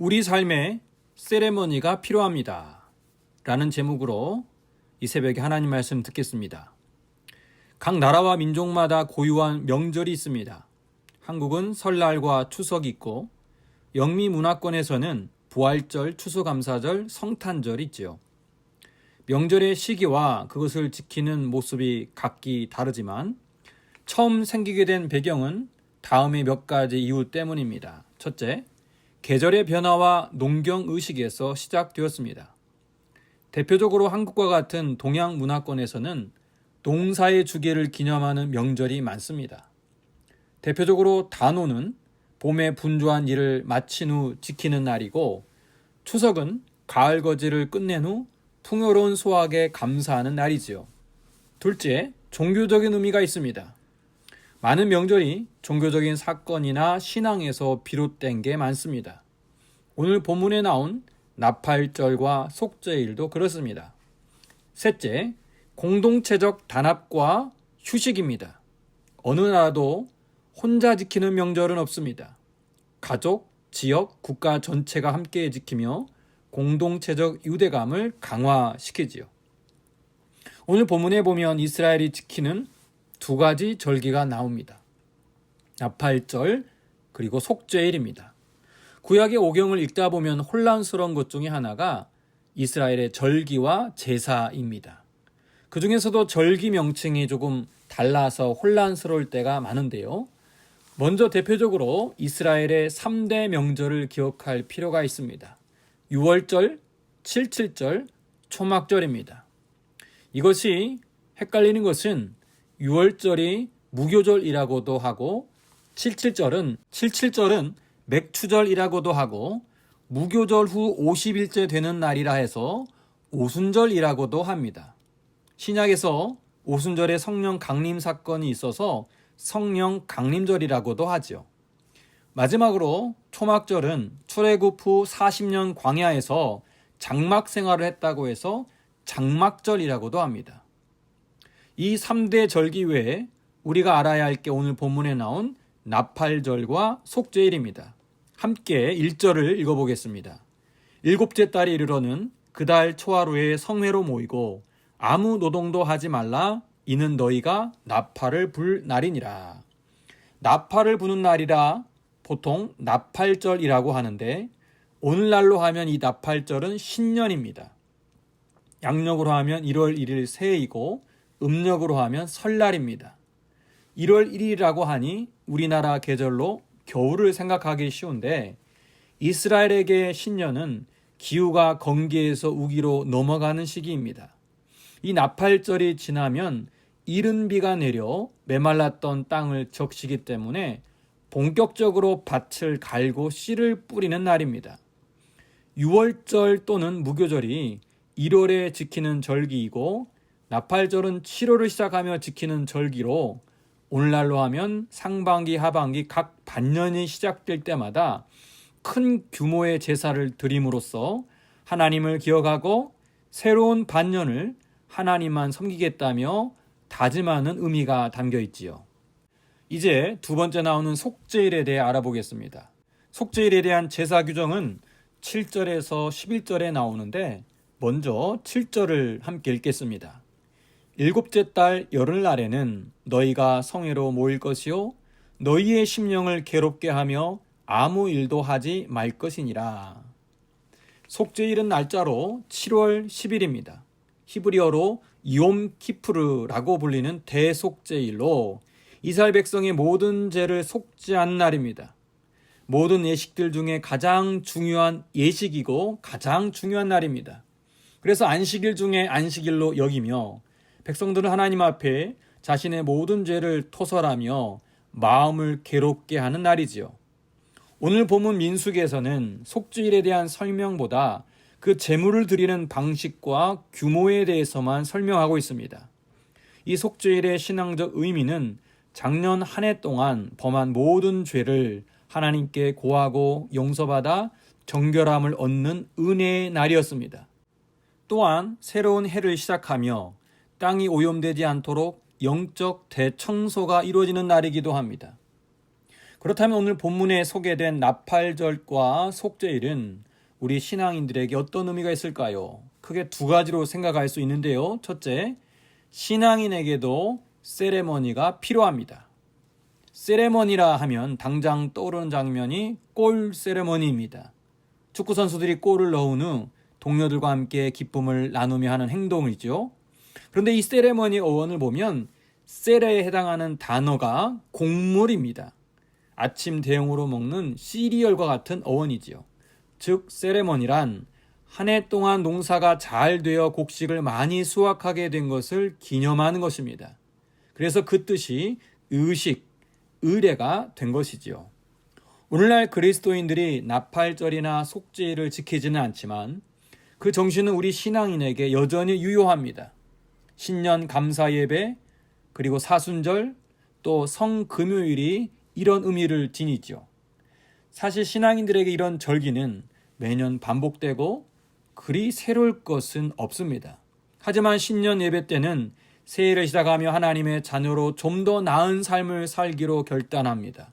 우리 삶에 세레머니가 필요합니다. 라는 제목으로 이 새벽에 하나님 말씀 듣겠습니다. 각 나라와 민족마다 고유한 명절이 있습니다. 한국은 설날과 추석이 있고 영미 문화권에서는 부활절, 추수감사절, 성탄절이 있지요. 명절의 시기와 그것을 지키는 모습이 각기 다르지만 처음 생기게 된 배경은 다음의 몇 가지 이유 때문입니다. 첫째, 계절의 변화와 농경의식에서 시작되었습니다. 대표적으로 한국과 같은 동양 문화권에서는 농사의 주기를 기념하는 명절이 많습니다. 대표적으로 단오는 봄에 분주한 일을 마친 후 지키는 날이고, 추석은 가을 거지를 끝낸 후 풍요로운 수확에 감사하는 날이지요. 둘째, 종교적인 의미가 있습니다. 많은 명절이 종교적인 사건이나 신앙에서 비롯된 게 많습니다. 오늘 본문에 나온 나팔절과 속죄일도 그렇습니다. 셋째, 공동체적 단합과 휴식입니다. 어느 나라도 혼자 지키는 명절은 없습니다. 가족, 지역, 국가 전체가 함께 지키며 공동체적 유대감을 강화시키지요. 오늘 본문에 보면 이스라엘이 지키는 두 가지 절기가 나옵니다. 나팔절 그리고 속죄일입니다. 구약의 오경을 읽다 보면 혼란스러운 것 중에 하나가 이스라엘의 절기와 제사입니다. 그 중에서도 절기 명칭이 조금 달라서 혼란스러울 때가 많은데요. 먼저 대표적으로 이스라엘의 3대 명절을 기억할 필요가 있습니다. 유월절, 칠칠절, 초막절입니다. 이것이 헷갈리는 것은 유월절이 무교절이라고도 하고 칠칠절은 맥추절이라고도 하고 무교절 후 50일째 되는 날이라 해서 오순절이라고도 합니다. 신약에서 오순절에 성령 강림 사건이 있어서 성령 강림절이라고도 하죠. 마지막으로 초막절은 출애굽 후 40년 광야에서 장막 생활을 했다고 해서 장막절이라고도 합니다. 이 3대 절기 외에 우리가 알아야 할 게 오늘 본문에 나온 나팔절과 속죄일입니다. 함께 1절을 읽어보겠습니다. 일곱째 달이 이르러는 그 달 초하루에 성회로 모이고 아무 노동도 하지 말라. 이는 너희가 나팔을 불 날이니라. 나팔을 부는 날이라 보통 나팔절이라고 하는데 오늘날로 하면 이 나팔절은 신년입니다. 양력으로 하면 1월 1일 새해이고 음력으로 하면 설날입니다. 1월 1일이라고 하니 우리나라 계절로 겨울을 생각하기 쉬운데 이스라엘에게 신년은 기후가 건기에서 우기로 넘어가는 시기입니다. 이 나팔절이 지나면 이른 비가 내려 메말랐던 땅을 적시기 때문에 본격적으로 밭을 갈고 씨를 뿌리는 날입니다. 유월절 또는 무교절이 1월에 지키는 절기이고 나팔절은 7월을 시작하며 지키는 절기로 오늘날로 하면 상반기, 하반기 각 반년이 시작될 때마다 큰 규모의 제사를 드림으로써 하나님을 기억하고 새로운 반년을 하나님만 섬기겠다며 다짐하는 의미가 담겨 있지요. 이제 두 번째 나오는 속죄일에 대해 알아보겠습니다. 속죄일에 대한 제사 규정은 7절에서 11절에 나오는데 먼저 7절을 함께 읽겠습니다. 일곱째 달 열흘날에는 너희가 성회로 모일 것이요 너희의 심령을 괴롭게 하며 아무 일도 하지 말 것이니라. 속죄일은 날짜로 7월 10일입니다. 히브리어로 욤 키푸르라고 불리는 대속죄일로 이스라엘 백성의 모든 죄를 속죄한 날입니다. 모든 예식들 중에 가장 중요한 예식이고 가장 중요한 날입니다. 그래서 안식일 중에 안식일로 여기며 백성들은 하나님 앞에 자신의 모든 죄를 토설하며 마음을 괴롭게 하는 날이지요. 오늘 본문 민수기에서는 속죄일에 대한 설명보다 그 제물을 드리는 방식과 규모에 대해서만 설명하고 있습니다. 이 속죄일의 신앙적 의미는 작년 한 해 동안 범한 모든 죄를 하나님께 고하고 용서받아 정결함을 얻는 은혜의 날이었습니다. 또한 새로운 해를 시작하며 땅이 오염되지 않도록 영적 대청소가 이루어지는 날이기도 합니다. 그렇다면 오늘 본문에 소개된 나팔절과 속죄일은 우리 신앙인들에게 어떤 의미가 있을까요? 크게 두 가지로 생각할 수 있는데요. 첫째, 신앙인에게도 세레머니가 필요합니다. 세레머니라 하면 당장 떠오르는 장면이 골 세레머니입니다. 축구 선수들이 골을 넣은 후 동료들과 함께 기쁨을 나누며 하는 행동이죠. 그런데 이 세레머니 어원을 보면 세레에 해당하는 단어가 곡물입니다. 아침 대용으로 먹는 시리얼과 같은 어원이지요. 즉 세레머니란 한 해 동안 농사가 잘 되어 곡식을 많이 수확하게 된 것을 기념하는 것입니다. 그래서 그 뜻이 의식, 의례가 된 것이지요. 오늘날 그리스도인들이 나팔절이나 속죄일을 지키지는 않지만 그 정신은 우리 신앙인에게 여전히 유효합니다. 신년 감사 예배, 그리고 사순절, 또 성금요일이 이런 의미를 지니죠. 사실 신앙인들에게 이런 절기는 매년 반복되고 그리 새로울 것은 없습니다. 하지만 신년 예배 때는 새해를 시작하며 하나님의 자녀로 좀 더 나은 삶을 살기로 결단합니다.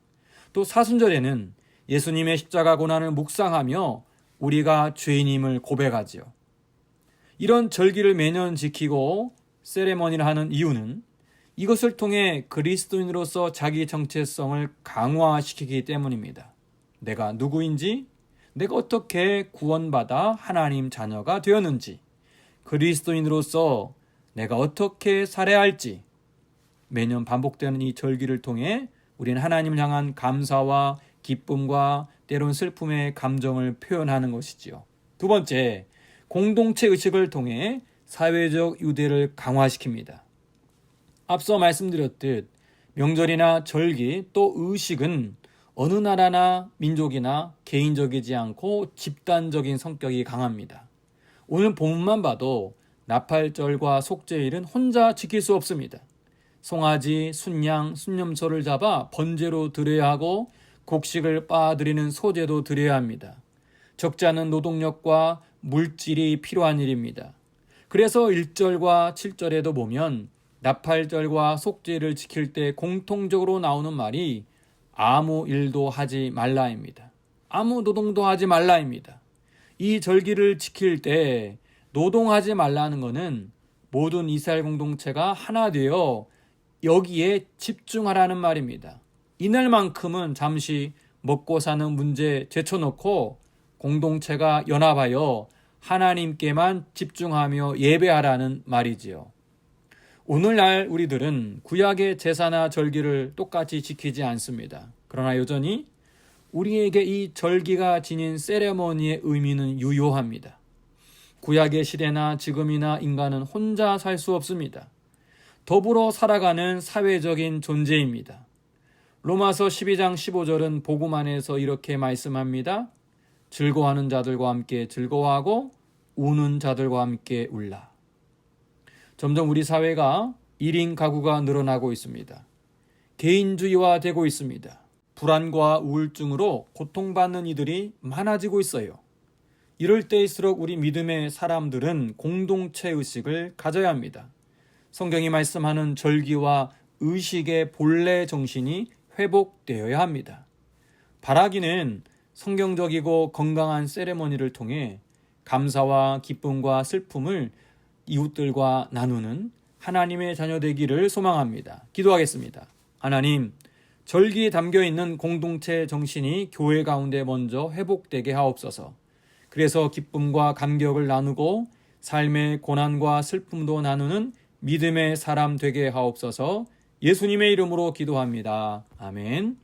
또 사순절에는 예수님의 십자가 고난을 묵상하며 우리가 죄인임을 고백하지요. 이런 절기를 매년 지키고 세레머니를 하는 이유는 이것을 통해 그리스도인으로서 자기 정체성을 강화시키기 때문입니다. 내가 누구인지, 내가 어떻게 구원받아 하나님 자녀가 되었는지, 그리스도인으로서 내가 어떻게 살아야 할지, 매년 반복되는 이 절기를 통해 우리는 하나님을 향한 감사와 기쁨과 때론 슬픔의 감정을 표현하는 것이지요. 두 번째, 공동체 의식을 통해 사회적 유대를 강화시킵니다. 앞서 말씀드렸듯 명절이나 절기 또 의식은 어느 나라나 민족이나 개인적이지 않고 집단적인 성격이 강합니다. 오늘 본문만 봐도 나팔절과 속죄일은 혼자 지킬 수 없습니다. 송아지, 순양, 순념소를 잡아 번제로 드려야 하고 곡식을 빻아드리는 소제도 드려야 합니다. 적지 않은 노동력과 물질이 필요한 일입니다. 그래서 1절과 7절에도 보면 나팔절과 속죄일을 지킬 때 공통적으로 나오는 말이 아무 일도 하지 말라입니다. 아무 노동도 하지 말라입니다. 이 절기를 지킬 때 노동하지 말라는 것은 모든 이스라엘 공동체가 하나 되어 여기에 집중하라는 말입니다. 이날만큼은 잠시 먹고 사는 문제 제쳐놓고 공동체가 연합하여 하나님께만 집중하며 예배하라는 말이지요. 오늘날 우리들은 구약의 제사나 절기를 똑같이 지키지 않습니다. 그러나 여전히 우리에게 이 절기가 지닌 세레머니의 의미는 유효합니다. 구약의 시대나 지금이나 인간은 혼자 살 수 없습니다. 더불어 살아가는 사회적인 존재입니다. 로마서 12장 15절은 복음 안에서 이렇게 말씀합니다. 즐거워하는 자들과 함께 즐거워하고 우는 자들과 함께 울라. 점점 우리 사회가 1인 가구가 늘어나고 있습니다. 개인주의화되고 있습니다. 불안과 우울증으로 고통받는 이들이 많아지고 있어요. 이럴 때일수록 우리 믿음의 사람들은 공동체 의식을 가져야 합니다. 성경이 말씀하는 절기와 의식의 본래 정신이 회복되어야 합니다. 바라기는 성경적이고 건강한 세레머니를 통해 감사와 기쁨과 슬픔을 이웃들과 나누는 하나님의 자녀 되기를 소망합니다. 기도하겠습니다. 하나님, 절기에 담겨있는 공동체 정신이 교회 가운데 먼저 회복되게 하옵소서. 그래서 기쁨과 감격을 나누고 삶의 고난과 슬픔도 나누는 믿음의 사람 되게 하옵소서. 예수님의 이름으로 기도합니다. 아멘.